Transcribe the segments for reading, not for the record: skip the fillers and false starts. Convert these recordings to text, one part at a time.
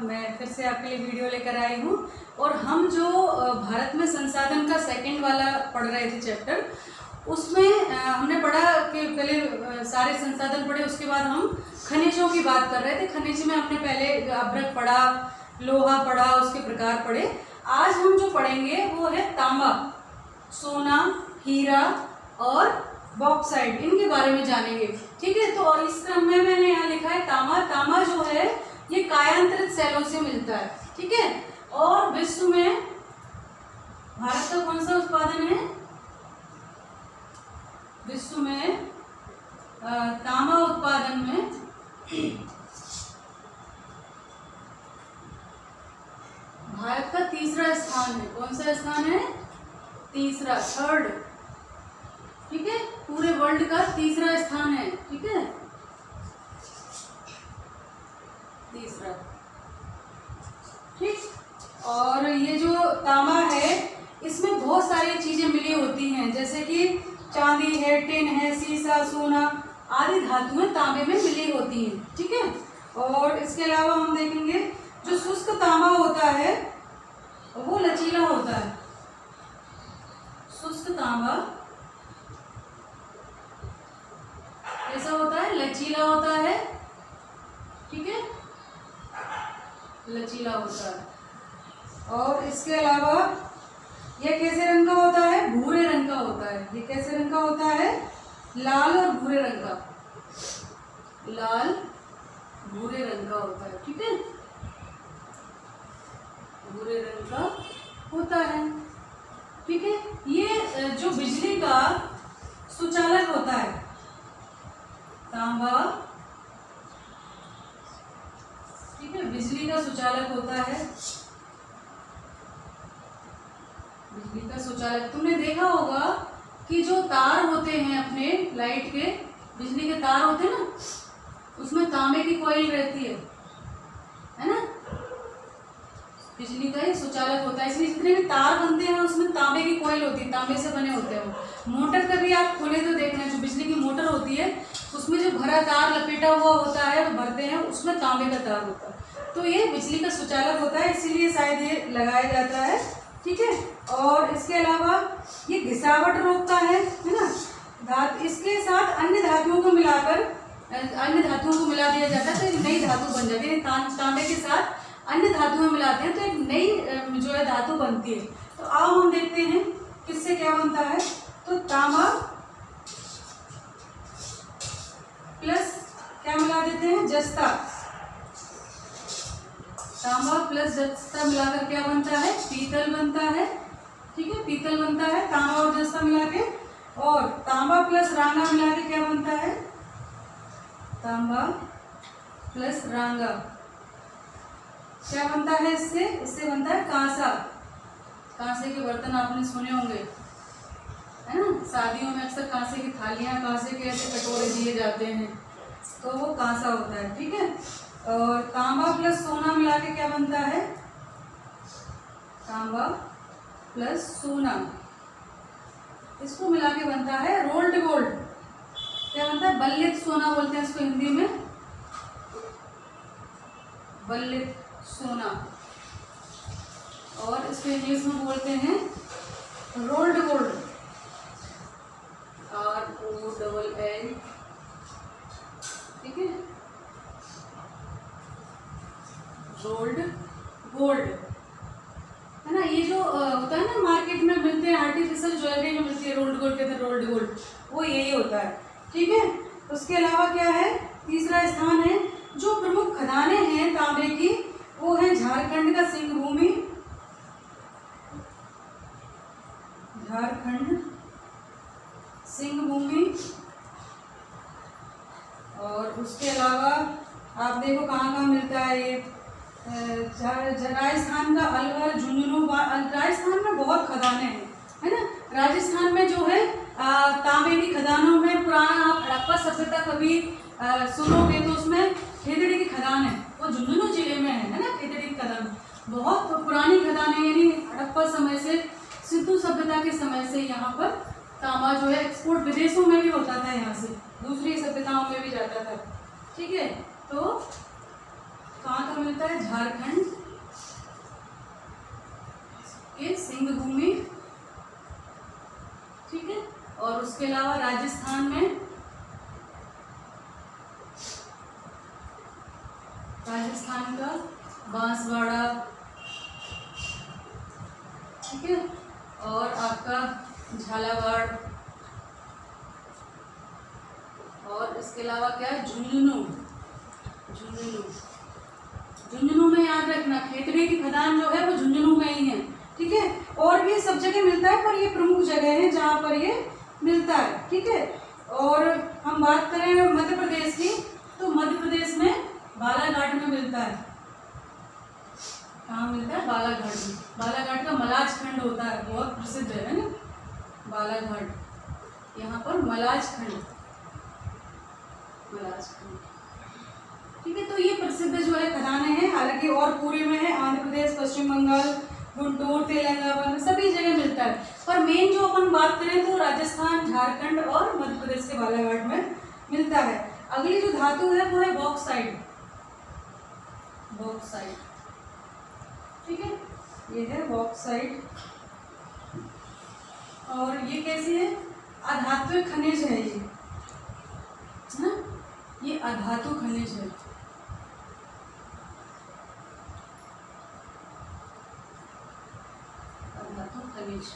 मैं फिर से आपके लिए वीडियो लेकर आई हूँ। और हम जो भारत में संसाधन का सेकंड वाला पढ़ रहे थे चैप्टर, उसमें हमने पढ़ा कि पहले सारे संसाधन पढ़े, उसके बाद हम खनिजों की बात कर रहे थे। खनिज में हमने पहले अभ्रक पढ़ा, लोहा पढ़ा, उसके प्रकार पढ़े। आज हम जो पढ़ेंगे वो है तांबा, सोना, हीरा और बॉक्साइट, इनके बारे में जानेंगे। ठीक है, तो और इस क्रम में मैंने यहाँ लिखा है तांबा। तांबा जो है ये कायांतरित सेलों से मिलता है। ठीक है, और विश्व में भारत का कौन सा उत्पादन है? विश्व में तांबा उत्पादन में भारत का तीसरा स्थान है। कौन सा स्थान है? तीसरा, थर्ड। ठीक है, पूरे वर्ल्ड का तीसरा स्थान है। ठीक है, तीसरा। ठीक, और ये जो तांबा है इसमें बहुत सारी चीजें मिली होती हैं, जैसे कि चांदी है, टिन है, सीसा, सोना आदि धातुएं तांबे में मिली होती हैं। ठीक है, और इसके अलावा हम देखेंगे जो शुष्क तांबा होता है वो लचीला होता है। शुष्क तांबा कैसा होता है? लचीला होता है। ठीक है, लचीला होता है। और इसके अलावा यह कैसे रंग का होता है? भूरे रंग का होता है। ये कैसे रंग का होता है? लाल और भूरे रंग का, लाल भूरे रंग का होता है। ठीक है, भूरे रंग का होता है। ठीक है, ये जो बिजली का सुचालक होता है तांबा, ठीक है, बिजली का सुचालक होता है। बिजली का सुचालक, तुमने देखा होगा कि जो तार होते हैं अपने लाइट के, बिजली के तार होते हैं ना, उसमें तांबे की कॉइल रहती है ना? बिजली का ही सुचालक होता है, इसलिए जितने भी तार बनते हैं उसमें तांबे की कॉइल होती है, तांबे से बने होते हैं वो। मोटर कभी आप खोले तो देखना, जो बिजली की मोटर होती है उसमें जो भरा तार लपेटा हुआ होता है, वो भरते हैं, उसमें तांबे का तार होता है। तो ये बिजली का सुचालक होता है, इसीलिए शायद ये लगाया जाता है। ठीक है, और इसके अलावा ये घिसावट रोकता है ना? इसके साथ अन्य धातुओं को मिलाकर, अन्य धातुओं को मिला दिया जाता है तो एक नई धातु बन जाती है। तांबे के साथ अन्य धातुएं मिलाते हैं तो एक नई जो है धातु बनती है। तो आओ हम देखते हैं किससे क्या बनता है। तो तांबा प्लस क्या मिला देते हैं? जस्ता। तांबा प्लस जस्ता मिलाकर क्या बनता है? पीतल बनता है। ठीक है, पीतल बनता है तांबा और जस्ता मिला के। और तांबा प्लस रांगा मिला के क्या बनता है? तांबा प्लस रांगा क्या बनता है? इससे बनता है कांसा। कांसे के बर्तन आपने सुने होंगे, है ना? शादियों में अक्सर कांसे की थालियां, कांसे के ऐसे कटोरे दिए जाते हैं, तो वो कांसा होता है। ठीक है, और तांबा प्लस सोना मिला के क्या बनता है? तांबा प्लस सोना, इसको मिला के बनता है रोल्ड गोल्ड। क्या बनता है? बल्लित सोना बोलते हैं इसको हिंदी में, बल्लित सोना, और इसको इंग्लिश में बोलते हैं रोल्ड गोल्ड, ROLL। ठीक है, रोल्ड गोल्ड, है ना? ये जो होता है ना मार्केट में मिलते हैं, आर्टिफिशियल ज्वेलरी में मिलती है, रोल्ड गोल्ड कहते हैं, रोल्ड गोल्ड, वो यही होता है। ठीक है, उसके अलावा क्या है? तीसरा स्थान है। जो प्रमुख खदानें हैं तांबे की वो है झारखंड का सिंह भूमि, झारखंड सिंह भूमि। और उसके अलावा आप देखो कहाँ कहाँ मिलता है ये, राजस्थान का अलवर, झुंझुनू। राजस्थान में बहुत खदानें हैं, है ना? राजस्थान में जो है तांबे की खदानों में पुराना, आप हड़प्पा सभ्यता कभी सुनोगे तो उसमें खेतड़ी की खदान है, वो झुंझुनू जिले में है ना? खेतड़ी की खदान बहुत पुरानी खदान है, यानी हड़प्पा समय से, सिंधु सभ्यता के समय से यहाँ पर तांबा जो है एक्सपोर्ट विदेशों में भी होता था, यहाँ से दूसरी सभ्यताओं में भी जाता था। ठीक है, तो कहाँ का मिलता है? झारखंड के सिंह भूमि, ठीक है। और उसके अलावा राजस्थान में, राजस्थान का बांसवाड़ा, ठीक है। और आपका झालावाड़, और इसके अलावा क्या है? झुंझुनू। झुंझुनू, झुंझुनू में याद रखना, खेतड़ी की खदान जो है वो झुंझुनू में ही है, ठीक है। और भी सब जगह मिलता है, पर ये प्रमुख जगह है जहाँ पर ये मिलता है, ठीक है। और हम बात करें मध्य प्रदेश की, तो मध्य प्रदेश में बालाघाट में मिलता है। कहाँ मिलता है? बालाघाट में। बालाघाट का मलाज खंड होता है, बहुत प्रसिद्ध है ना बालाघाट, यहाँ पर मलाज खंड, ठीक है। तो ये प्रसिद्ध जो है खदानें हैं, हालांकि और पूरे में है, आंध्र प्रदेश, पश्चिम बंगाल, गुंटूर, तेलंगाना, सभी जगह मिलता है। पर मेन जो अपन बात करें तो राजस्थान, झारखंड और मध्य प्रदेश के बालाघाट में मिलता है। अगली जो धातु है वो है बॉक्साइट। बॉक्साइट, ठीक है, ये है बॉक्साइट। और ये कैसी है? अधात्विक खनिज है ये, है ना, ये अधातु खनिज है। अधातु खनिज।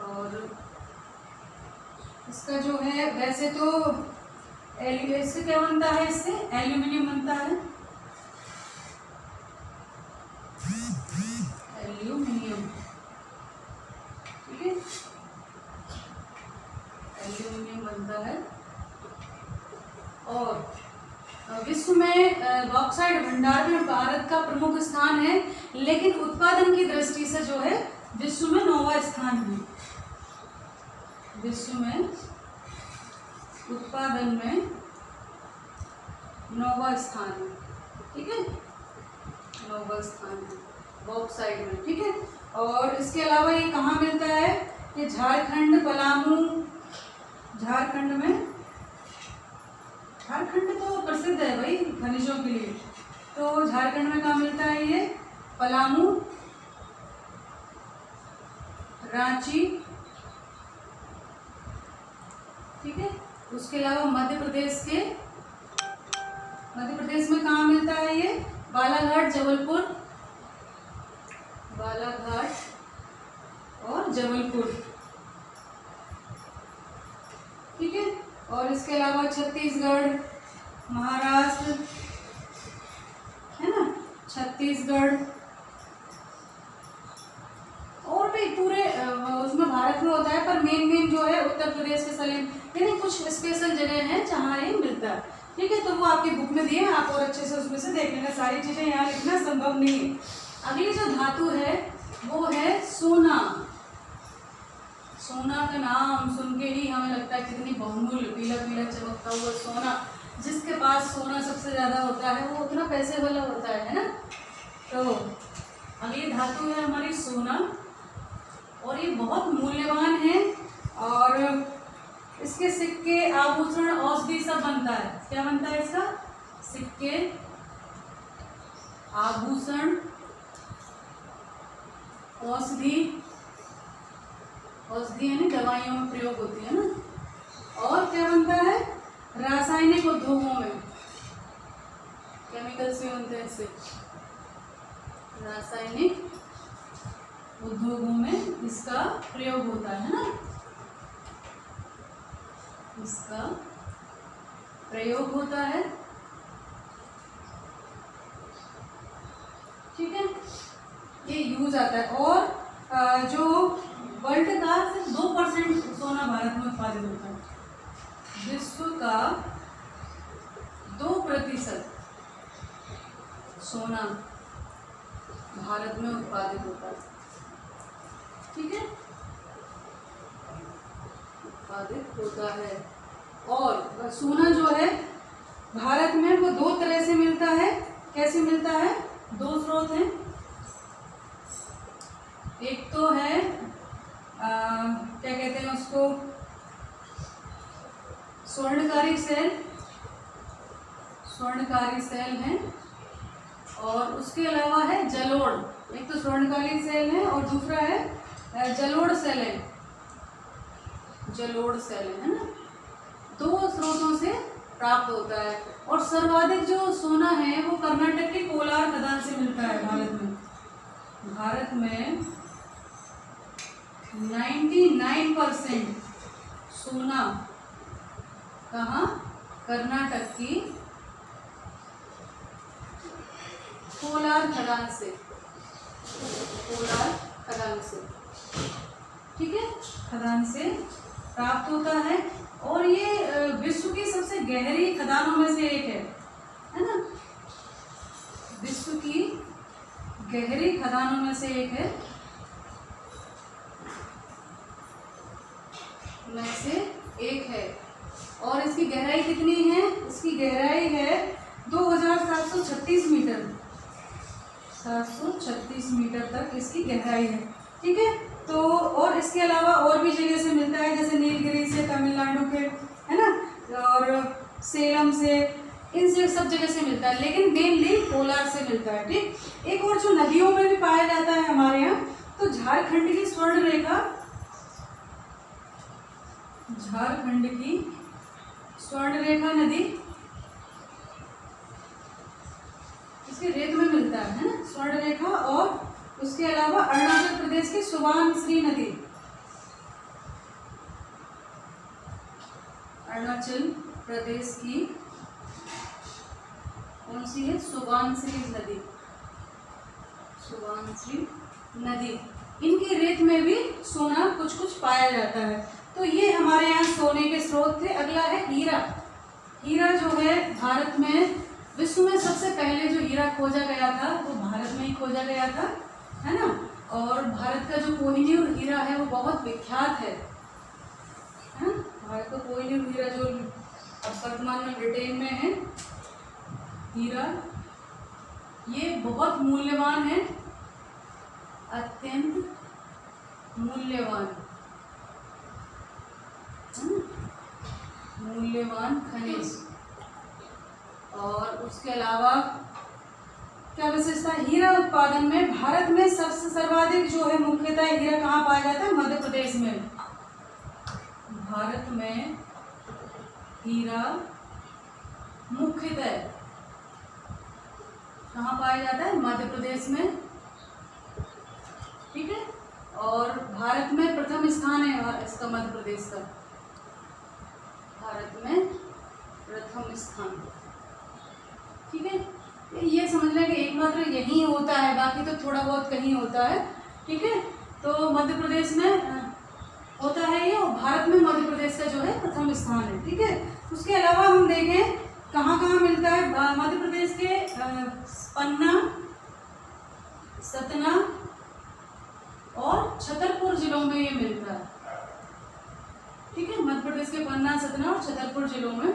और इसका जो है, वैसे तो इससे क्या बनता है? इससे एल्यूमिनियम बनता है, एल्यूमिनियम, ठीक है, एल्यूमिनियम बनता है। और विश्व में बॉक्साइट भंडार में भारत का प्रमुख स्थान है, लेकिन उत्पादन की दृष्टि से जो है विश्व में 9वां स्थान है। विश्व में उत्पादन में 9वां स्थान है, ठीक है, 9वां स्थान है बॉक्साइट में, ठीक है। और इसके अलावा ये कहाँ मिलता है? ये झारखंड, पलामू, झारखंड में, झारखंड तो प्रसिद्ध है भाई खनिजों के लिए, तो झारखंड में कहाँ मिलता है? ये पलामू, रांची, ठीक है। उसके अलावा मध्य प्रदेश में कहाँ मिलता है? ये बालाघाट, जबलपुर, बालाघाट और जबलपुर, ठीक है। और इसके अलावा छत्तीसगढ़, महाराष्ट्र, है ना, छत्तीसगढ़, और भी पूरे उसमें भारत में होता है, पर मेन जो है उत्तर प्रदेश के सलेम, यानी कुछ स्पेशल जगह हैं जहाँ ये मिलता है, ठीक है। तो वो आपकी बुक में दिए, आप और अच्छे से उसमें से देख लेना, सारी चीज़ें यहाँ लिखना संभव नहीं है। अगली जो धातु है वो है सोना। सोना का नाम सुन के ही हमें लगता है कितनी बहुमूल्य, पीला पीला चमकता हुआ सोना, जिसके पास सोना सबसे ज़्यादा होता है वो उतना पैसे वाला होता है ना। तो अगली धातु है हमारी सोना, और ये बहुत मूल्यवान है, और इसके सिक्के, आभूषण, औषधि सब बनता है। क्या बनता है इसका? सिक्के, आभूषण, औषधि, औषधि यानी दवाइयों में प्रयोग होती है ना। और क्या बनता है? रासायनिक उद्योगों में, केमिकल्स भी बनते हैं इससे, रासायनिक उद्योगों में इसका प्रयोग होता है ना, इसका प्रयोग होता है, ठीक है, ये यूज आता है। और जो वर्ल्ड का सिर्फ 2% सोना भारत में उत्पादित होता है, विश्व का 2% सोना भारत में उत्पादित होता है, ठीक है, उत्पादित होता है। और सोना जो है भारत में वो 2 तरह से मिलता है। कैसे मिलता है? 2 स्रोत हैं। एक तो है क्या कहते हैं उसको, स्वर्णकारी सेल, स्वर्णकारी सेल हैं, और उसके अलावा है जलोढ़। एक तो स्वर्णकारी सेल है और दूसरा है जलोढ़ सेल है। जलोढ़ सेल है ना, दो स्रोतों से प्राप्त होता है। और सर्वाधिक जो सोना है वो कर्नाटक के कोलार खदान से मिलता है भारत में। भारत में 99% सोना कहाँ? कर्नाटक की कोलार खदान से। कोलार खदान से, ठीक है, खदान से प्राप्त होता है। और ये विश्व की सबसे गहरी खदानों में से एक है ना? विश्व की गहरी खदानों में से एक है, और इसकी गहराई कितनी है? इसकी गहराई है 2736 मीटर। 736 मीटर तक इसकी गहराई है, ठीक है। तो और इसके अलावा और भी जगह से मिलता है, जैसे नीलगिरी से, तमिलनाडु के, है ना, और सेलम से, इनसे सब जगह से मिलता है, लेकिन मेनली कोलार से मिलता है, ठीक। एक और जो नदियों में भी पाया जाता है हमारे यहाँ, तो झारखंड की स्वर्ण रेखा, झारखंड की स्वर्ण रेखा नदी इसके रेत में मिलता है ना, स्वर्ण रेखा। और उसके अलावा अरुणाचल प्रदेश की सुबानश्री नदी, अरुणाचल प्रदेश की कौन सी है? सुबानश्री नदी। सुबानश्री नदी, इनकी रेत में भी सोना कुछ कुछ पाया जाता है। तो ये हमारे यहाँ सोने के स्रोत थे। अगला है हीरा। हीरा जो है भारत में, विश्व में सबसे पहले जो हीरा खोजा गया था वो भारत में ही खोजा गया था, है ना। और भारत का जो कोहिनूर हीरा है वो बहुत विख्यात है ना? भारत का कोहिनूर हीरा जो अब वर्तमान में ब्रिटेन में है, हीरा ये बहुत मूल्यवान है, अत्यंत मूल्यवान, मूल्यवान खनिज। और उसके अलावा क्या विशेषता? हीरा उत्पादन में भारत में सबसे सर्वाधिक जो है मुख्यतः हीरा कहाँ पाया जाता है? मध्य प्रदेश में। भारत में हीरा मुख्यतः कहाँ पाया जाता है? मध्य प्रदेश में, ठीक है। और भारत में प्रथम स्थान है इसका, मध्य प्रदेश का भारत में प्रथम स्थान, ठीक है। ये समझ लें कि एकमात्र यही होता है, बाकी तो थोड़ा बहुत कहीं होता है, ठीक है। तो मध्य प्रदेश में होता है ये, और भारत में मध्य प्रदेश का जो है प्रथम स्थान है, ठीक है। उसके अलावा हम देखें कहाँ कहाँ मिलता है मध्य प्रदेश के, पन्ना, सतना और छतरपुर जिलों में ये मिलता है, ठीक है। मध्य प्रदेश के पन्ना, सतना और छतरपुर जिलों में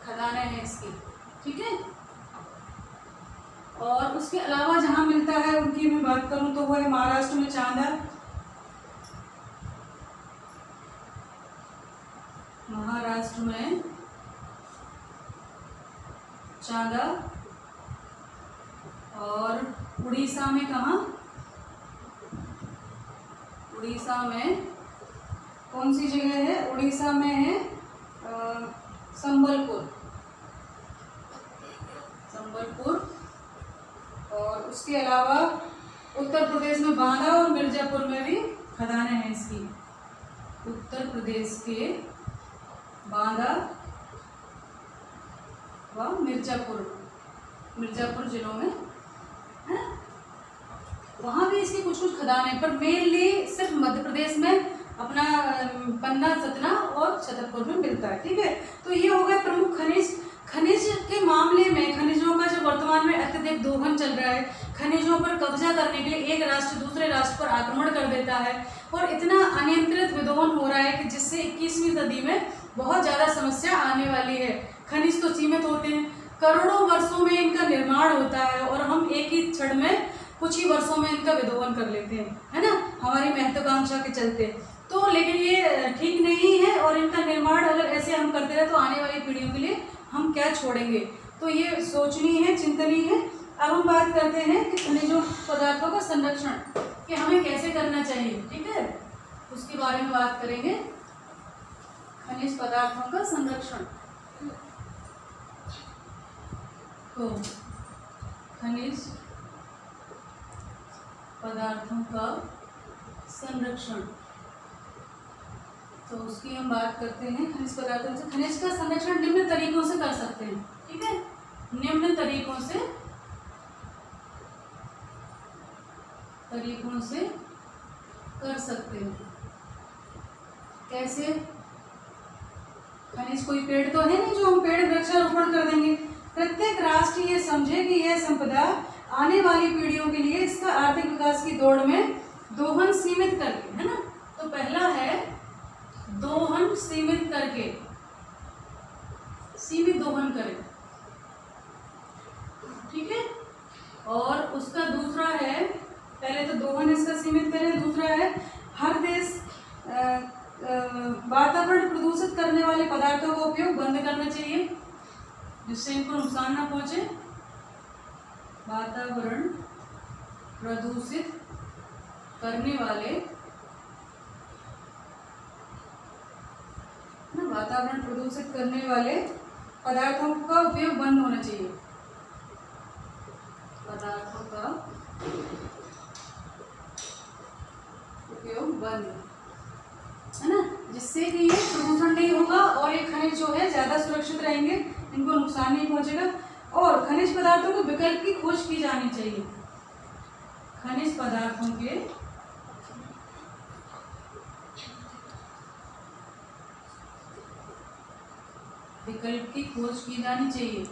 खदानें हैं इसकी, ठीक है। और उसके अलावा जहां मिलता है उनकी मैं बात करूं तो वो है महाराष्ट्र में चांदा, महाराष्ट्र में चांदा। और उड़ीसा में कहाँ? उड़ीसा में कौन सी जगह है? उड़ीसा में है संबलपुर, संबलपुर। और उसके अलावा उत्तर प्रदेश में बांदा और मिर्जापुर में भी खदानें हैं इसकी। उत्तर प्रदेश के बांदा व मिर्जापुर जिलों में है, वहाँ भी इसकी कुछ कुछ खदानें, पर मेनली सिर्फ मध्य प्रदेश में अपना पन्ना, सतना और छतरपुर में मिलता है, ठीक है। तो ये हो गए प्रमुख खनिज। खनिज के मामले में खनिजों का जो वर्तमान में अत्यधिक दोहन चल रहा है, खनिजों पर कब्जा करने के लिए एक राष्ट्र दूसरे राष्ट्र पर आक्रमण कर देता है, और इतना अनियंत्रित विदोहन हो रहा है कि जिससे 21वीं सदी में बहुत ज़्यादा समस्या आने वाली है। खनिज तो सीमित होते हैं, करोड़ों वर्षों में इनका निर्माण होता है, और हम एक ही क्षण में कुछ ही वर्षों में इनका विदोहन कर लेते हैं, है ना, हमारी महत्वाकांक्षा के चलते। तो लेकिन ये ठीक नहीं है, और इनका निर्माण अगर ऐसे हम करते रहे तो आने वाली पीढ़ियों के लिए हम क्या छोड़ेंगे, तो ये सोचनी है, चिंतनीय है। अब हम बात करते हैं कि खनिजों पदार्थों का संरक्षण कि हमें कैसे करना चाहिए, ठीक है, उसके बारे में बात करेंगे। खनिज पदार्थों का संरक्षण, तो खनिज पदार्थों का संरक्षण, तो उसकी हम बात करते हैं। खनिज पदार्थों से, खनिज का संरक्षण निम्न तरीकों से कर सकते हैं, ठीक है, निम्न तरीकों से कर सकते हैं। कैसे? खनिज कोई पेड़ तो है नहीं जो हम पेड़ वृक्षारोपण कर देंगे। प्रत्येक राष्ट्र ये समझे कि यह संपदा आने वाली पीढ़ियों के लिए इसका आर्थिक विकास की दौड़ में दोहन सीमित करके, है ना, तो पहला है दोहन सीमित करके, सीमित दोहन करें, ठीक है, और उसका दूसरा है, पहले तो दोहन इसका सीमित करें, दूसरा है हर देश वातावरण प्रदूषित करने वाले पदार्थों का उपयोग बंद करना चाहिए जिससे इनको नुकसान ना पहुंचे। वातावरण प्रदूषित करने वाले, वातावरण प्रदूषित करने वाले पदार्थों का उपयोग बंद होना चाहिए, पदार्थों का उपयोग बंद, है ना, जिससे कि ये प्रदूषण नहीं होगा और ये खनिज जो है ज्यादा सुरक्षित रहेंगे, इनको नुकसान नहीं पहुंचेगा। और खनिज पदार्थों के विकल्प की खोज की जानी चाहिए, खनिज पदार्थों के विकल्प की खोज की जानी चाहिए,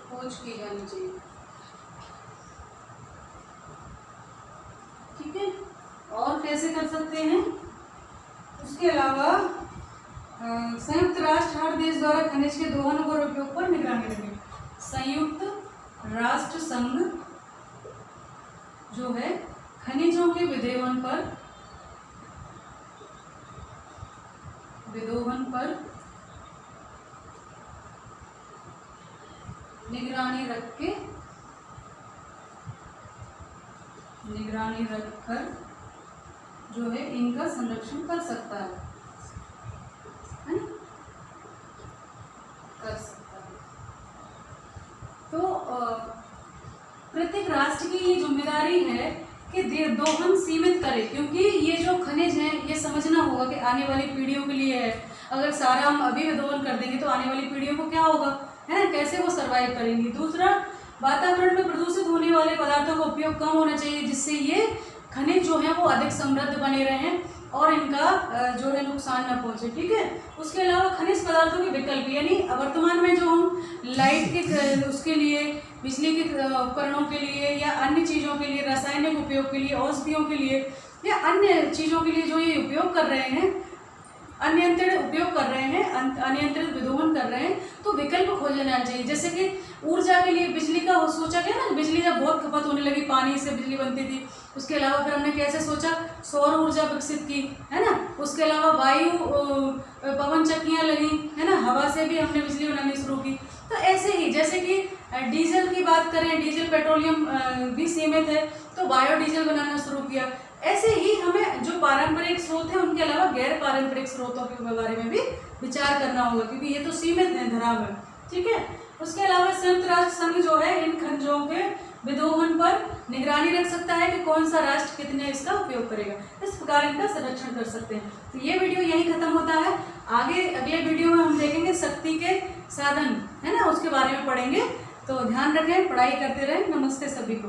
खोज की जानी चाहिए, ठीक है। और कैसे कर सकते हैं? उसके अलावा संयुक्त राष्ट्र हर देश द्वारा खनिज के दोहन और उपयोग पर निगरानी रखे। संयुक्त राष्ट्र संघ जो है खनिजों के विदोहन पर निगरानी रखकर जो है इनका संरक्षण कर सकता है ना? कर सकता है। तो प्रत्येक राष्ट्र की ये जिम्मेदारी है कि दोहन सीमित करे, क्योंकि ये जो खनिज है ये समझना होगा कि आने वाली पीढ़ियों के लिए है। अगर सारा हम अभी दोहन कर देंगे तो आने वाली पीढ़ियों को क्या होगा, है ना, कैसे वो सरवाइव करेंगी। दूसरा, वातावरण में प्रदूषित होने वाले पदार्थों का उपयोग कम होना चाहिए जिससे ये खनिज जो है वो अधिक समृद्ध बने रहें और इनका जो है नुकसान न पहुंचे, ठीक है। उसके अलावा खनिज पदार्थों के विकल्प, यानी वर्तमान में जो हम लाइट के उसके लिए, बिजली के उपकरणों के लिए या अन्य चीज़ों के लिए, रासायनिक उपयोग के लिए, औषधियों के लिए या अन्य चीज़ों के लिए जो ये उपयोग कर रहे हैं, अनियंत्रित उपयोग कर रहे हैं, अनियंत्रित विदोहन कर रहे हैं, तो विकल्प खोजना चाहिए। जैसे कि ऊर्जा के लिए बिजली का सोचा गया ना, बिजली जब बहुत खपत होने लगी, पानी से बिजली बनती थी, उसके अलावा फिर हमने कैसे सोचा, सौर ऊर्जा विकसित की, है ना। उसके अलावा वायु पवन चक्कियाँ लगी, है ना, हवा से भी हमने बिजली बनानी शुरू की। तो ऐसे ही जैसे कि डीजल की बात करें, डीजल पेट्रोलियम भी सीमित है तो बायोडीजल बनाना शुरू किया। ऐसे ही हमें जो पारंपरिक स्रोत है उनके अलावा गैर पारंपरिक स्रोतों के बारे में भी विचार करना होगा, क्योंकि ये तो सीमित है धरा में, ठीक है। उसके अलावा संयुक्त राष्ट्र संघ जो है इन खनिजों के विदोहन पर निगरानी रख सकता है कि कौन सा राष्ट्र कितने इसका उपयोग करेगा, इस प्रकार इनका संरक्षण कर सकते हैं। तो ये वीडियो यहीं खत्म होता है। आगे अगले वीडियो में हम देखेंगे शक्ति के साधन, है ना, उसके बारे में पढ़ेंगे। तो ध्यान रखें, पढ़ाई करते रहें। नमस्ते सभी को।